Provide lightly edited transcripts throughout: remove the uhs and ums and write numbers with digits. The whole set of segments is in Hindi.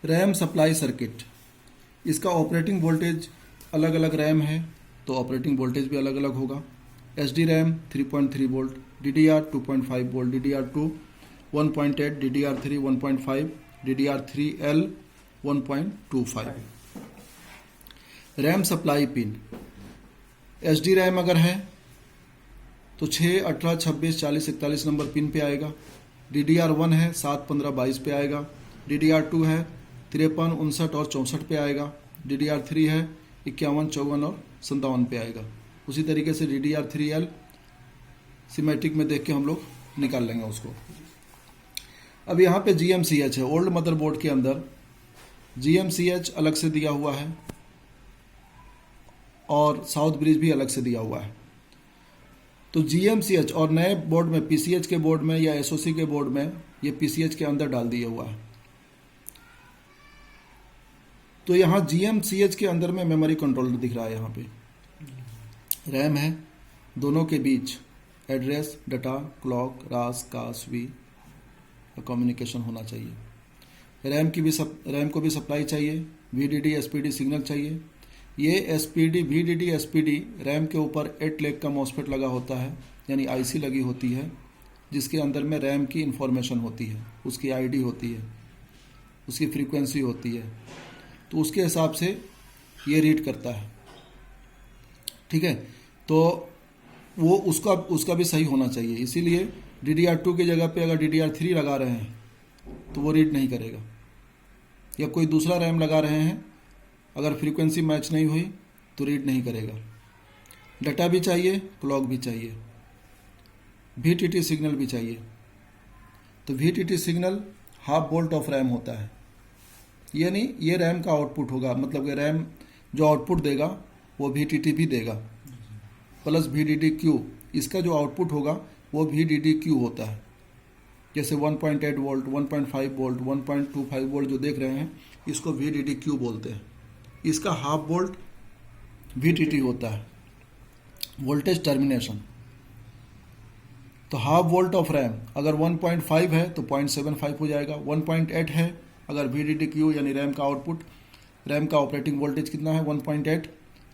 रैम सप्लाई सर्किट, इसका ऑपरेटिंग वोल्टेज अलग अलग रैम है तो ऑपरेटिंग वोल्टेज भी अलग अलग होगा। SD RAM 3.3 volt, DDR 2.5 volt, DDR2 1.8, DDR3 1.5, DDR3L 1.25। RAM supply pin, SD RAM अगर है तो 6, 18, 26, 40, 41 नंबर पिन पे आएगा। DDR1 है 7, 15, 22 पे आएगा। DDR2 है 53, 59 और 64 पे आएगा। DDR3 है 51, 54 और 57 पे आएगा। उसी तरीके से DDR3L सिमेट्रिक में देख के हम लोग निकाल लेंगे उसको। अब यहाँ पे GMCH है, ओल्ड मदरबोर्ड के अंदर GMCH अलग से दिया हुआ है और साउथ ब्रिज भी अलग से दिया हुआ है। तो GMCH और नए बोर्ड में PCH के बोर्ड में या SOC के बोर्ड में ये PCH के अंदर डाल दिया हुआ है। तो यहाँ GMCH के अंदर में मेमोरी कंट्रोलर दिख रहा है। यहाँ पे रैम है, दोनों के बीच एड्रेस, डाटा, क्लॉक, रास, कास, वी कम्युनिकेशन होना चाहिए। रैम को भी सप्लाई चाहिए, VDD SPD सिग्नल चाहिए। ये SPD VDD SPD रैम के ऊपर 8 लेग का मॉसफेट लगा होता है, यानी IC लगी होती है, जिसके अंदर में रैम की इंफॉर्मेशन होती है, उसकी ID होती है, उसकी फ्रीक्वेंसी होती है, तो उसके हिसाब से ये रीड करता है। ठीक है, तो वो उसका भी सही होना चाहिए। इसीलिए DDR2 की जगह पे अगर DDR3 लगा रहे हैं तो वो रीड नहीं करेगा, या कोई दूसरा रैम लगा रहे हैं, अगर फ्रीक्वेंसी मैच नहीं हुई तो रीड नहीं करेगा। डाटा भी चाहिए, क्लॉक भी चाहिए, VTT सिग्नल भी चाहिए। तो VTT signal half volt of RAM होता है, यानी ये रैम का आउटपुट होगा, मतलब कि रैम जो आउटपुट देगा वो VTT भी देगा प्लस VDDQ। इसका जो आउटपुट होगा वो VDDQ होता है। जैसे 1.8 वोल्ट, 1.5 वोल्ट, 1.25 वोल्ट जो देख रहे हैं, इसको VDDQ बोलते हैं। इसका हाफ वोल्ट VTT होता है, वोल्टेज टर्मिनेशन। तो हाफ वोल्ट ऑफ रैम अगर 1.5 है तो 0.75 हो जाएगा। 1.8 है अगर VDDQ यानी रैम का आउटपुट, रैम का ऑपरेटिंग वोल्टेज कितना है 1.8,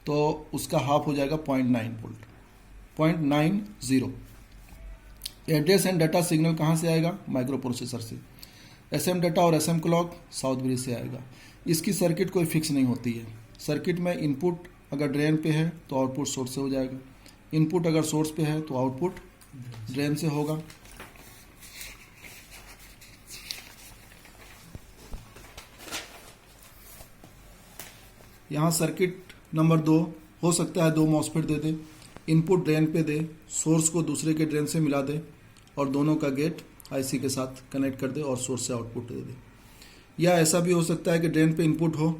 तो उसका हाफ हो जाएगा 0.9 volt, 0.90। Address and data signal कहाँ से आएगा? माइक्रो प्रोसेसर से। SM डाटा और SM क्लॉक साउथ ब्रिज से आएगा। इसकी सर्किट कोई फिक्स नहीं होती है। सर्किट में इनपुट अगर ड्रेन पे है तो आउटपुट सोर्स से हो जाएगा, इनपुट अगर सोर्स पे है तो आउटपुट ड्रेन से होगा। यहाँ सर्किट नंबर 2 हो सकता है 2 मॉसफेट दे दे, इनपुट ड्रेन पे दे, सोर्स को दूसरे के ड्रेन से मिला दे और दोनों का गेट IC के साथ कनेक्ट कर दे और सोर्स से आउटपुट दे दे। या ऐसा भी हो सकता है कि ड्रेन पे इनपुट हो,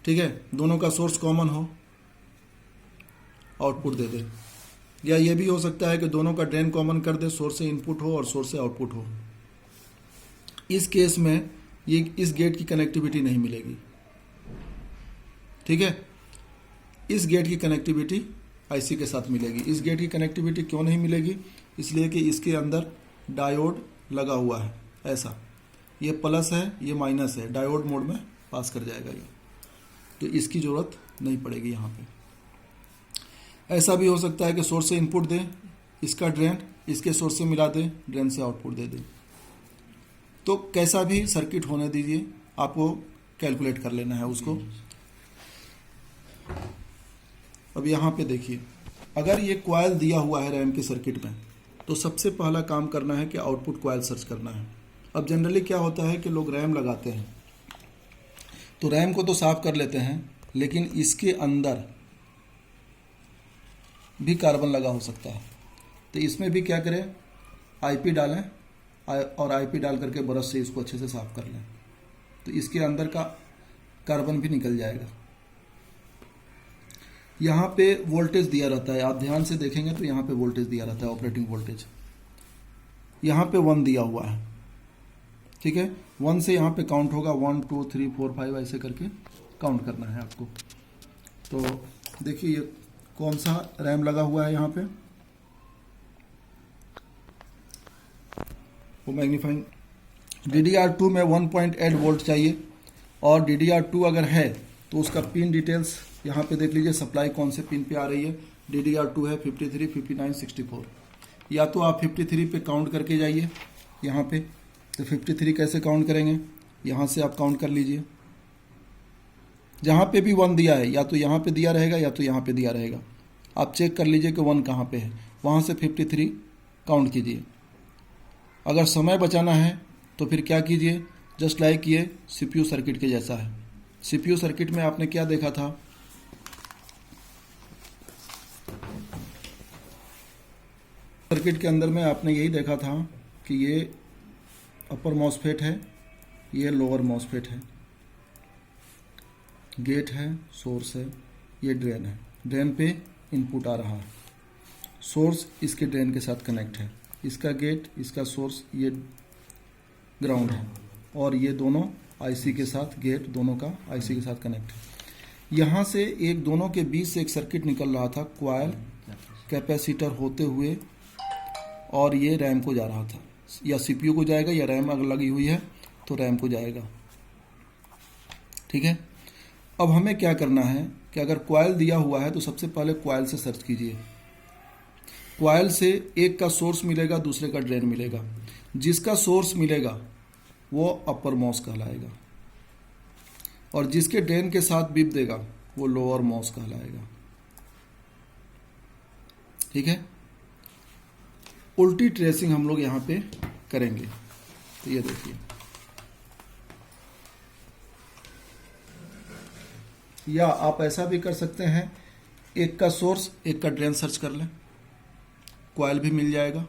ठीक है, दोनों का सोर्स कॉमन हो, आउटपुट दे दे। या ये भी हो सकता है कि दोनों का ड्रेन कॉमन कर दे, सोर्स से इनपुट हो और सोर्स से आउटपुट हो। इस केस में ये इस गेट की कनेक्टिविटी नहीं मिलेगी। ठीक है, इस गेट की कनेक्टिविटी IC के साथ मिलेगी। इस गेट की कनेक्टिविटी क्यों नहीं मिलेगी? इसलिए कि इसके अंदर डायोड लगा हुआ है। ऐसा ये प्लस है, ये माइनस है, डायोड मोड में पास कर जाएगा ये, तो इसकी ज़रूरत नहीं पड़ेगी यहाँ पे। ऐसा भी हो सकता है कि सोर्स से इनपुट दे, इसका ड्रेन इसके सोर्स से मिला दे, ड्रेन से आउटपुट दे दे। तो कैसा भी सर्किट होने दीजिए, आपको कैलकुलेट कर लेना है उसको। अब यहाँ पे देखिए, अगर ये कॉइल दिया हुआ है रैम के सर्किट में, तो सबसे पहला काम करना है कि आउटपुट कॉइल सर्च करना है। अब जनरली क्या होता है कि लोग रैम लगाते हैं तो रैम को तो साफ कर लेते हैं, लेकिन इसके अंदर भी कार्बन लगा हो सकता है। तो इसमें भी क्या करें, IP डालें और IP डाल करके ब्रश से इसको अच्छे से साफ कर लें, तो इसके अंदर का कार्बन भी निकल जाएगा। यहाँ पे वोल्टेज दिया रहता है, आप ध्यान से देखेंगे तो यहाँ पे वोल्टेज दिया रहता है, ऑपरेटिंग वोल्टेज। यहाँ पे 1 दिया हुआ है, ठीक है, 1 से यहाँ पे काउंट होगा, 1 2 3 4 5 ऐसे करके काउंट करना है आपको। तो देखिए ये कौन सा रैम लगा हुआ है यहाँ पे, वो मैग्नीफाइंग DDR2 में 1.8 वोल्ट चाहिए, और DDR2 अगर है तो उसका पिन डिटेल्स यहाँ पे देख लीजिए, सप्लाई कौन से पिन पे आ रही है। DDR2 है 53, 59, 64। या तो आप 53 पे काउंट करके जाइए यहाँ पे, तो 53 कैसे काउंट करेंगे, यहाँ से आप काउंट कर लीजिए। जहाँ पे भी 1 दिया है, या तो यहाँ पे दिया रहेगा या तो यहाँ पे दिया रहेगा। आप चेक कर लीजिए कि 1 कहाँ पे है, वहाँ से 53 काउंट कीजिए। अगर समय बचाना है तो फिर क्या कीजिए, जस्ट लाइक ये CPU सर्किट के जैसा है। CPU सर्किट में आपने क्या देखा था, सर्किट के अंदर में आपने यही देखा था कि ये अपर मॉसफेट है, ये लोअर मॉसफेट है, गेट है, सोर्स है, ये ड्रेन है। ड्रेन पे इनपुट आ रहा है, सोर्स इसके ड्रेन के साथ कनेक्ट है, इसका गेट, इसका सोर्स, ये ग्राउंड है, और ये दोनों आईसी के साथ, गेट दोनों का आईसी के साथ कनेक्ट है। यहाँ से एक दोनों के बीच से एक सर्किट निकल रहा था, क्वाइल कैपेसिटर होते हुए, और ये रैम को जा रहा था, या सीपीयू को जाएगा, या रैम अगर लगी हुई है तो रैम को जाएगा। ठीक है, अब हमें क्या करना है कि अगर क्वाइल दिया हुआ है तो सबसे पहले क्वाइल से सर्च कीजिए। क्वाइल से एक का सोर्स मिलेगा, दूसरे का ड्रेन मिलेगा। जिसका सोर्स मिलेगा वो अपर मॉस कहलाएगा, और जिसके ड्रेन के साथ बीप देगा वो लोअर मॉस कहलाएगा। ठीक है, उल्टी ट्रेसिंग हम लोग यहाँ पे करेंगे। तो ये देखिए, या आप ऐसा भी कर सकते हैं, एक का सोर्स एक का ड्रेन सर्च कर लें, क्वाइल भी मिल जाएगा।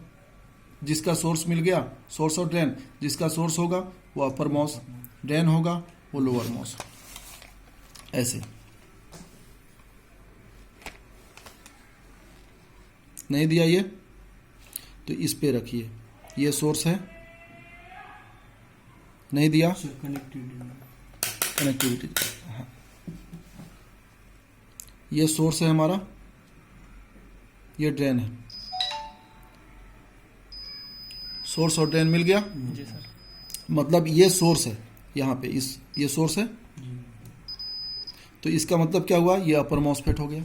जिसका सोर्स मिल गया, सोर्स और ड्रेन, जिसका सोर्स होगा वो अपर मॉस, ड्रेन होगा वो लोअर मॉस, ऐसे। नहीं दिया ये तो इस पे रखिए, ये सोर्स है, नहीं दिया कनेक्टिविटी, हाँ। ये सोर्स है हमारा, ये ड्रेन है, सोर्स और ड्रेन मिल गया। जी सर। मतलब ये सोर्स है यहाँ पे, ये सोर्स है, तो इसका मतलब क्या हुआ, ये अपर मॉसफेट हो गया।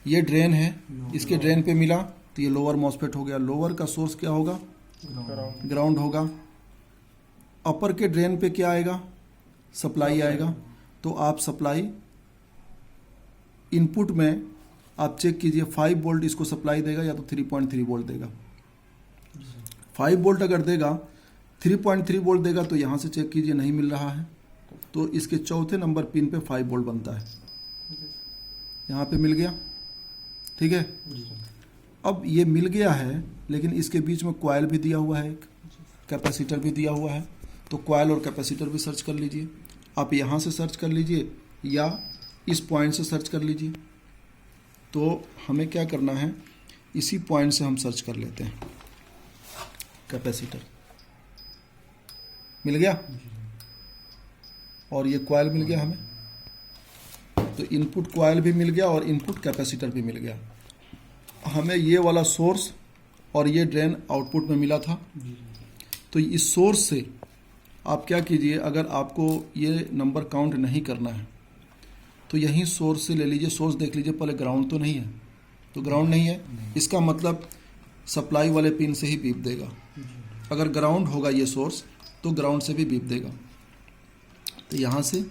ये ड्रेन है, इसके ड्रेन पे मिला तो ये लोअर मॉसफेट हो गया। लोअर का सोर्स क्या होगा, ग्राउंड होगा। अपर के ड्रेन पे क्या आएगा, सप्लाई आएगा। तो आप सप्लाई इनपुट में आप चेक कीजिए, 5 वोल्ट इसको सप्लाई देगा या तो 3.3 वोल्ट देगा। 5 वोल्ट अगर देगा, 3.3 वोल्ट देगा तो यहाँ से चेक कीजिए नहीं मिल रहा है, तो इसके चौथे नंबर पिन पे 5 वोल्ट बनता है, यहाँ पे मिल गया। ठीक है, अब ये मिल गया है, लेकिन इसके बीच में क्वाइल भी दिया हुआ है, एक कैपेसिटर भी दिया हुआ है, तो क्वाइल और कैपेसिटर भी सर्च कर लीजिए। आप यहाँ से सर्च कर लीजिए या इस पॉइंट से सर्च कर लीजिए। तो हमें क्या करना है, इसी पॉइंट से हम सर्च कर लेते हैं। कैपेसिटर मिल गया और ये क्वाइल मिल गया हमें, तो इनपुट क्वाइल भी मिल गया और इनपुट कैपेसिटर भी मिल गया। हमें ये वाला सोर्स और ये ड्रेन आउटपुट में मिला था, तो इस सोर्स से आप क्या कीजिए, अगर आपको ये नंबर काउंट नहीं करना है तो यहीं सोर्स से ले लीजिए। सोर्स देख लीजिए पहले, ग्राउंड तो नहीं है, तो ग्राउंड नहीं है, इसका मतलब सप्लाई वाले पिन से ही बीप देगा। अगर ग्राउंड होगा ये सोर्स तो ग्राउंड से भी बीप देगा। तो यहाँ से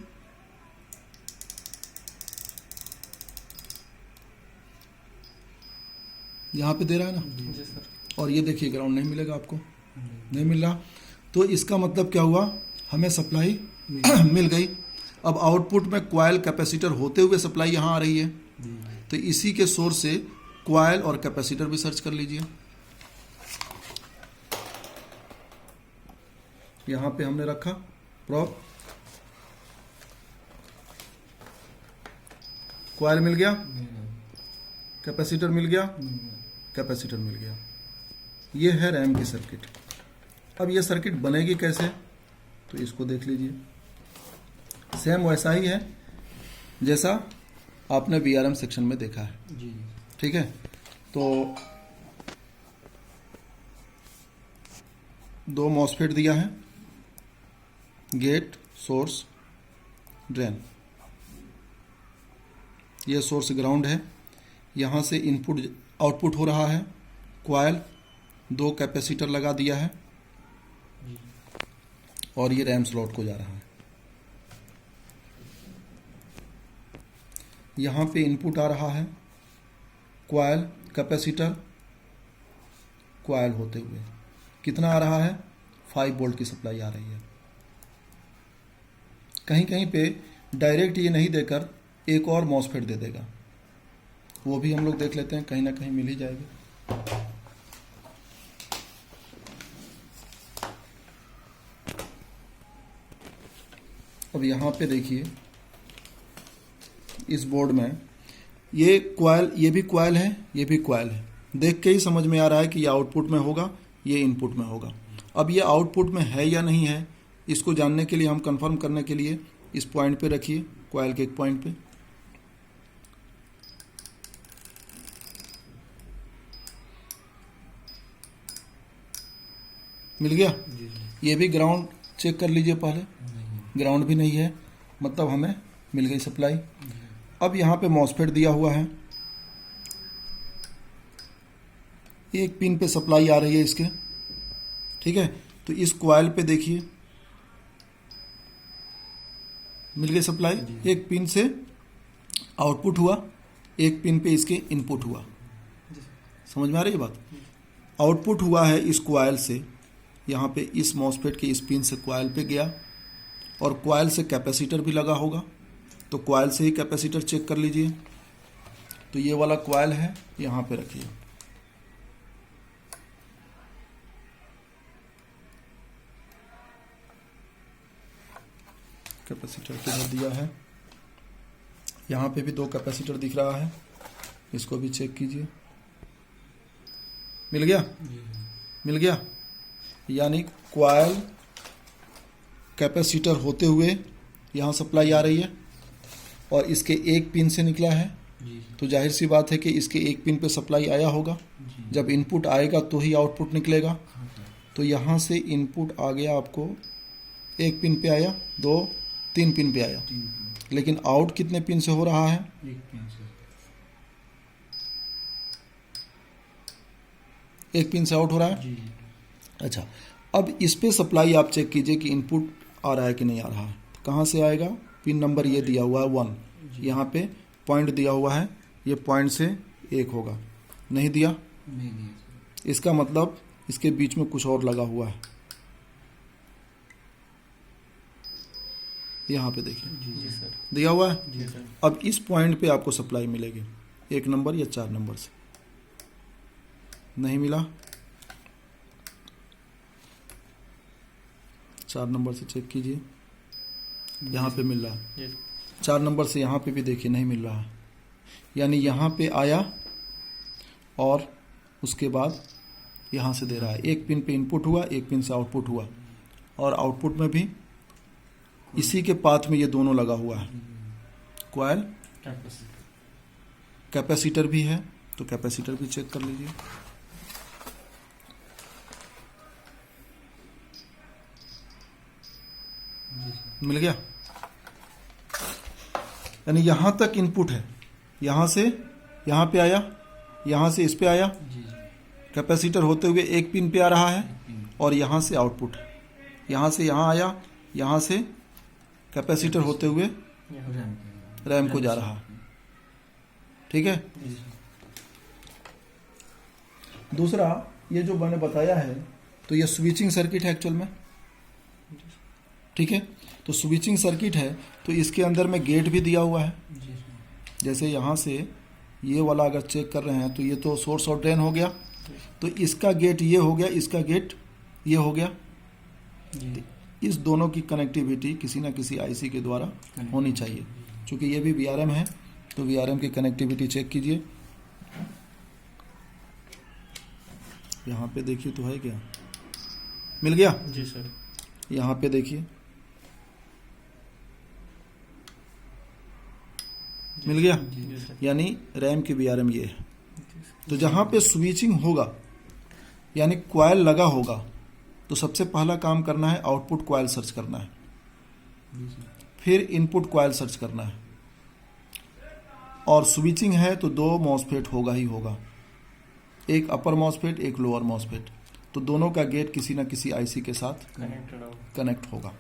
यहाँ पे दे रहा है ना, जी सर। और ये देखिए ग्राउंड नहीं मिलेगा आपको, नहीं मिल रहा। तो इसका मतलब क्या हुआ, हमें सप्लाई मिल गई। अब आउटपुट में क्वाइल कैपेसिटर होते हुए सप्लाई यहाँ आ रही है, तो इसी के सोर्स से क्वाइल और कैपेसिटर भी सर्च कर लीजिए। यहाँ पे हमने रखा प्रॉप, क्वाइल मिल गया, कैपेसिटर मिल गया, कैपेसिटर मिल गया। ये है रैम की सर्किट। अब ये सर्किट बनेगी कैसे, तो इसको देख लीजिए। सेम वैसा ही है जैसा आपने VRM सेक्शन में देखा है। जी। ठीक है, तो 2 मॉसफेट दिया है, गेट, सोर्स, ड्रेन। ये सोर्स ग्राउंड है, यहाँ से इनपुट आउटपुट हो रहा है, कॉइल 2 कैपेसिटर लगा दिया है और ये रैम स्लॉट को जा रहा है। यहाँ पे इनपुट आ रहा है, कॉइल, कैपेसिटर, कॉइल होते हुए कितना आ रहा है, 5 वोल्ट की सप्लाई आ रही है। कहीं कहीं पे डायरेक्ट ये नहीं देकर एक और मॉसफेट दे देगा, वो भी हम लोग देख लेते हैं, कहीं ना कहीं मिल ही जाएगा। अब यहाँ पे देखिए इस बोर्ड में ये कॉइल, ये भी कॉइल है, ये भी कॉइल है। देख के ही समझ में आ रहा है कि ये आउटपुट में होगा, ये इनपुट में होगा। अब ये आउटपुट में है या नहीं है, इसको जानने के लिए, हम कंफर्म करने के लिए इस पॉइंट पे रखिए, कॉइल के एक पॉइंट पे। मिल गया। ये भी ग्राउंड चेक कर लीजिए पहले, ग्राउंड भी नहीं है, मतलब हमें मिल गई सप्लाई। अब यहाँ पे मॉसफेट दिया हुआ है, एक पिन पे सप्लाई आ रही है इसके, ठीक है। तो इस कॉइल पे देखिए मिल गई सप्लाई, एक पिन से आउटपुट हुआ, एक पिन पे इसके इनपुट हुआ। समझ में आ रही है बात। आउटपुट हुआ है इस कॉइल से, यहाँ पे इस मॉसफेट के इस पिन से कॉइल पे गया, और कॉइल से कैपेसिटर भी लगा होगा, तो कॉइल से ही कैपेसिटर चेक कर लीजिए। तो ये वाला कॉइल है, यहाँ पे रखिए। कैपेसिटर किधर दिया है, यहाँ पे भी 2 कैपेसिटर दिख रहा है, इसको भी चेक कीजिए। मिल गया, मिल गया। यानी कॉइल, कैपेसिटर होते हुए यहाँ सप्लाई आ रही है, और इसके एक पिन से निकला है, तो जाहिर सी बात है कि इसके एक पिन पे सप्लाई आया होगा। जब इनपुट आएगा तो ही आउटपुट निकलेगा। तो यहाँ से इनपुट आ गया आपको, एक पिन पे आया, 2, 3 पिन पे आया, लेकिन आउट कितने पिन से हो रहा है, एक पिन से। एक पिन से आउट हो रहा है। जी। अच्छा, अब इस पे सप्लाई आप चेक कीजिए कि इनपुट आ रहा है कि नहीं आ रहा है। तो कहाँ से आएगा, पिन नंबर ये दिया हुआ है 1, यहाँ पे पॉइंट दिया हुआ है, ये पॉइंट से 1 होगा, नहीं दिया, नहीं दिया। इसका मतलब इसके बीच में कुछ और लगा हुआ है। यहाँ पे देखिए जी सर। दिया हुआ है। जी सर। अब इस पॉइंट पे आपको सप्लाई मिलेगी 1 नंबर या 4 नंबर से। नहीं मिला, 4 नंबर से चेक कीजिए, यहाँ पे मिल रहा है। 4 नंबर से यहाँ पे भी देखिए नहीं मिल रहा है, यानी यहाँ पे आया और उसके बाद यहाँ से दे रहा है। एक पिन पे इनपुट हुआ, एक पिन से आउटपुट हुआ, और आउटपुट में भी इसी के पाथ में ये दोनों लगा हुआ है। कॉइल, कैपेसिटर भी है, तो कैपेसिटर भी चेक कर लीजिए। मिल गया। यानी यहां तक इनपुट है, यहां से यहां पे आया, यहां से इस पे आया, कैपेसिटर होते हुए एक पिन पे आ रहा है, और यहां से आउटपुट है, यहां से यहां आया, यहां से कैपेसिटर होते हुए रैम को जा रहा है। ठीक है। दूसरा, ये जो मैंने बताया है, तो ये स्विचिंग सर्किट है एक्चुअल में। ठीक है। तो स्विचिंग सर्किट है, तो इसके अंदर में गेट भी दिया हुआ है। जैसे यहाँ से ये वाला अगर चेक कर रहे हैं, तो ये तो सोर्स और ड्रेन हो गया, तो इसका गेट ये हो गया, इसका गेट ये हो गया। इस दोनों की कनेक्टिविटी किसी ना किसी आईसी के द्वारा होनी चाहिए। क्योंकि ये भी वीआरएम है, तो वीआरएम की कनेक्टिविटी चेक कीजिए। यहाँ पे देखिए तो है क्या, मिल गया। जी सर। यहाँ पे देखिए मिल गया। यानी रैम की वीआरएम ये है। तो जहाँ पे स्विचिंग होगा, यानी कॉइल लगा होगा, तो सबसे पहला काम करना है आउटपुट कॉइल सर्च करना है। जी सर। फिर इनपुट कॉइल सर्च करना है, और स्विचिंग है तो दो मॉसफेट होगा ही होगा, एक अपर मॉसफेट एक लोअर मॉसफेट, तो दोनों का गेट किसी न किसी आईसी के साथ कनेक्टेड हो। कनेक्ट होगा।